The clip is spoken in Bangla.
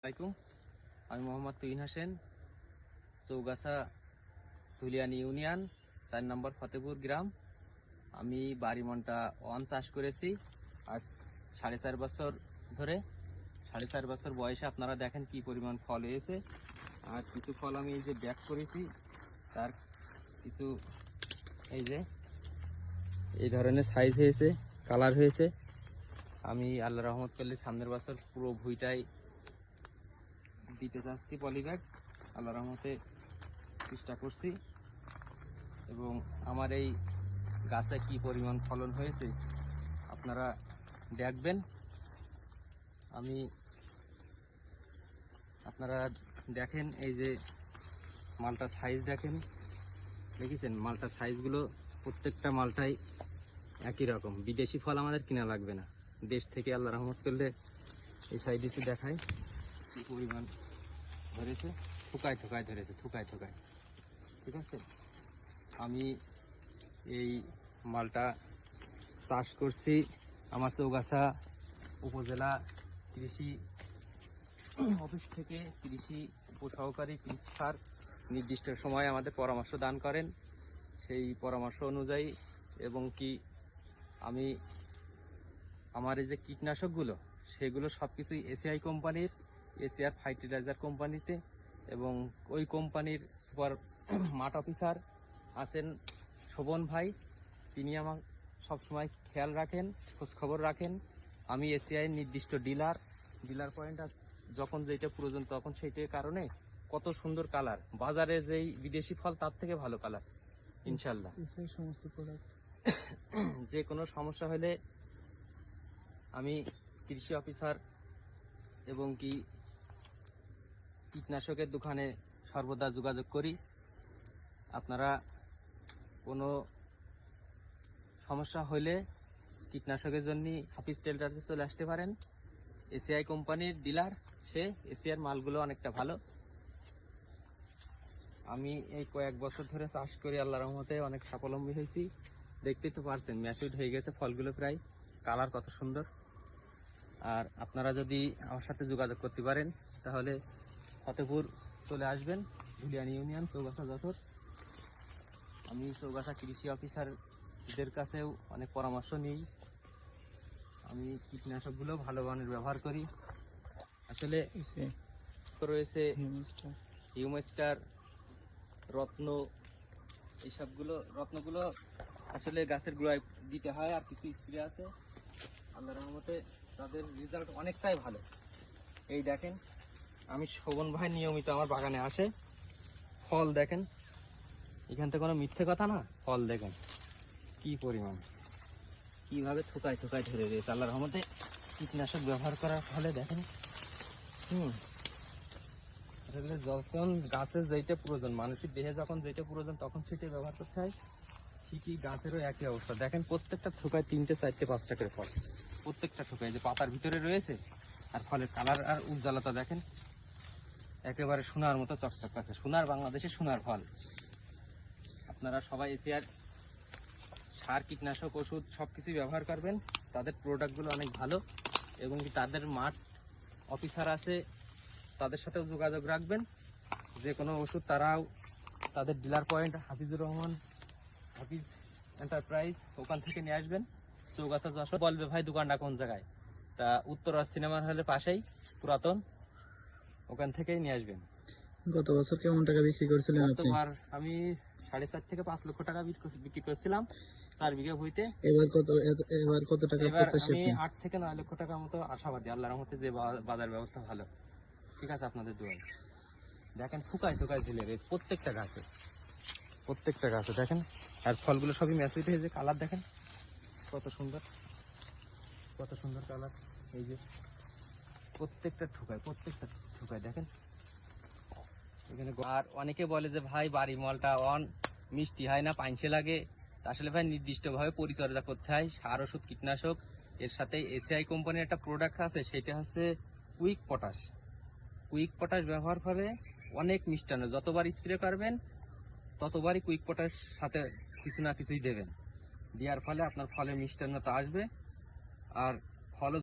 আসসালামাইকুম। আমি মোহাম্মদ তুহিন হোসেন, চৌগাছা ধুলিয়ানি ইউনিয়ন 4 নম্বর ফতেপুর গ্রাম। আমি বাড়িমনটা ওয়ান চাষ করেছি আজ 4.5 বছর ধরে। 4.5 বছর বয়সে আপনারা দেখেন কি পরিমাণ ফল হয়েছে। আর কিছু ফল আমি এই যে ব্যাক করেছি, তার কিছু এই যে এই ধরনের সাইজ হয়েছে, কালার হয়েছে। আমি আল্লাহ রহমত করলে সামনের বছর পুরো ভুঁইটাই দিতে চাচ্ছি পলিব্যাগ। আল্লাহ রহমতে চেষ্টা করছি এবং আমার এই গাছে কি পরিমাণ ফলন হয়েছে আপনারা দেখবেন। আপনারা দেখেন এই যে মালটার সাইজ দেখেছেন মালটার সাইজগুলো প্রত্যেকটা মালটাই একই রকম। বিদেশি ফল আমাদের কিনা লাগবে না, দেশ থেকে আল্লাহ রহমত করলে এই সাইডে দেখায় কি পরিমাণ ধরেছে। থুকায় ধরেছে, থুকায়। ঠিক আছে, আমি এই মালটা চাষ করছি আমার চৌগাছা উপজেলা কৃষি অফিস থেকে। কৃষি উপসহকারী কৃষি স্যার নির্দিষ্ট সময়ে আমাদের পরামর্শ দান করেন, সেই পরামর্শ অনুযায়ী এবং কি আমি আমার এই যে কীটনাশকগুলো সেগুলো সব কিছুই এসিআই কোম্পানির, এসিআর ফার্টিলাইজার কোম্পানিতে, এবং ওই কোম্পানির সুপার মাঠ অফিসার আছেন শোভন ভাই, তিনি আমার সবসময় খেয়াল রাখেন, খোঁজখবর রাখেন। আমি এসিআই নির্দিষ্ট ডিলার পয়েন্ট যখন যেটা প্রয়োজন তখন সেইটার কারণে কত সুন্দর কালার, বাজারে যেই বিদেশি ফল তার থেকে ভালো কালার ইনশাল্লাহ। সমস্ত প্রোডাক্ট যে কোনো সমস্যা হলে আমি কৃষি অফিসার এবং কি কীটনাশকের দোকানে সর্বদা যোগাযোগ করি। আপনারা কোনো সমস্যা হলে কীটনাশকের জন্য হাফিজ টেলডার্সে চলে আসতে পারেন। এসিআই কোম্পানির ডিলার, সে এসিআর মালগুলো অনেকটা ভালো। আমি এই কয়েক বছর ধরে চাষ করি, আল্লাহ রহমতে অনেক স্বাবলম্বী হয়েছি। দেখতেই তো পারছেন ম্যাচিউড হয়ে গেছে ফলগুলো, প্রায় কালার কত সুন্দর। আর আপনারা যদি আমার সাথে যোগাযোগ করতে পারেন তাহলে ফতেপুর চলে আসবেন, ধুলিয়ানি ইউনিয়ন, চৌগাছা, যশোর। আমি চৌগাছা কৃষি অফিসারদের কাছেও অনেক পরামর্শ নিই। আমি কীটনাশকগুলো ভালো মানের ব্যবহার করি। আসলে রয়েছে হিউমেস্টার, রত্ন, রত্নগুলো আসলে গাছের গোড়ায় দিতে হয়। আর কিছু স্প্রে আছে, আল্লাহর রহমতে তাদের রেজাল্ট অনেকটাই ভালো। এই দেখেন, আমি শোভন ভাই নিয়মিত আমার বাগানে আসে, ফল দেখেন, এখান থেকে কোনো মিথ্যে কথা না। ফল দেখেন কি পরিমাণ, কিভাবে থোকায় ধরে রয়েছে। আল্লাহর রহমতে কীটনাশক ব্যবহার করার ফলে দেখেন আসলে যখন গাছের যেইটা প্রয়োজন, মানুষের দেহে যখন যেটা প্রয়োজন তখন সেটা ব্যবহার করতে হয়। ঠিকই গাছেরও একই অবস্থা। দেখেন প্রত্যেকটা থোকায় 3টে 4টে 5টা করে ফল, প্রত্যেকটা থোকায় যে পাতার ভিতরে রয়েছে। আর ফলের কালার আর উজ্জ্বলতা দেখেন, একেবারে সোনার মতো চকচক আছে। সোনার, বাংলাদেশের সোনার ফল। আপনারা সবাই এসিআর সার, কীটনাশক, ওষুধ সবকিছু ব্যবহার করবেন। তাদের প্রোডাক্টগুলো অনেক ভালো এবং তাদের মাঠ অফিসার আছে, তাদের সাথেও যোগাযোগ রাখবেন। যে কোনো ওষুধ তারাও তাদের ডিলার পয়েন্ট হাফিজুর রহমান, হাফিজ এন্টারপ্রাইজ, ওখান থেকে নিয়ে আসবেন। চৌগাছা, যশোর। বলবে ভাই দোকানটা কোন জায়গায়, তা উত্তরা সিনেমা হলের পাশেই, পুরাতন, ওখান থেকেই নিয়ে আসবেন। গত বছর কেমন টাকা বিক্রি করেছিলেন আপনি? গতবার আমি 4.5 থেকে 5 লক্ষ টাকা বিক্রি করেছিলাম 4 বিঘা ভুঁইতে। এবার কত টাকা এবার প্রত্যাশা আমি আপনি? 8 থেকে 9 লক্ষ টাকার মতো আশাবাদী, আল্লাহর রহমতে, যে বাজার ব্যবস্থা ভালো। ঠিক আছে, আপনাদের দোয়ায়। দেখেন থুকায় ঝুলে রয়েছে প্রত্যেকটা গাছে দেখেন। আর ফলগুলো সবই ম্যাচুরিটি হয়েছে। কালার দেখেন কত সুন্দর কালার। এই যে প্রত্যেকটা ঠুকায় দেখেন এখানে। আর অনেকে বলে যে ভাই বাড়ি মলটা মিষ্টি হয় না, পাইনছে লাগে। আসলে ভাই নির্দিষ্টভাবে পরিচর্যা করতে হয়, সার, ওষুধ, কীটনাশক। এর সাথে এসিআই কোম্পানির একটা প্রোডাক্ট আছে, সেটা হচ্ছে কুইক পটাশ ব্যবহার করে অনেক মিষ্টান্ন। যতবার স্প্রে করবেন ততবারই কুইক পটাশ সাথে কিছু না কিছুই দেবেন। দেওয়ার ফলে আপনার ফলে মিষ্টান্নতা আসবে। আর ফল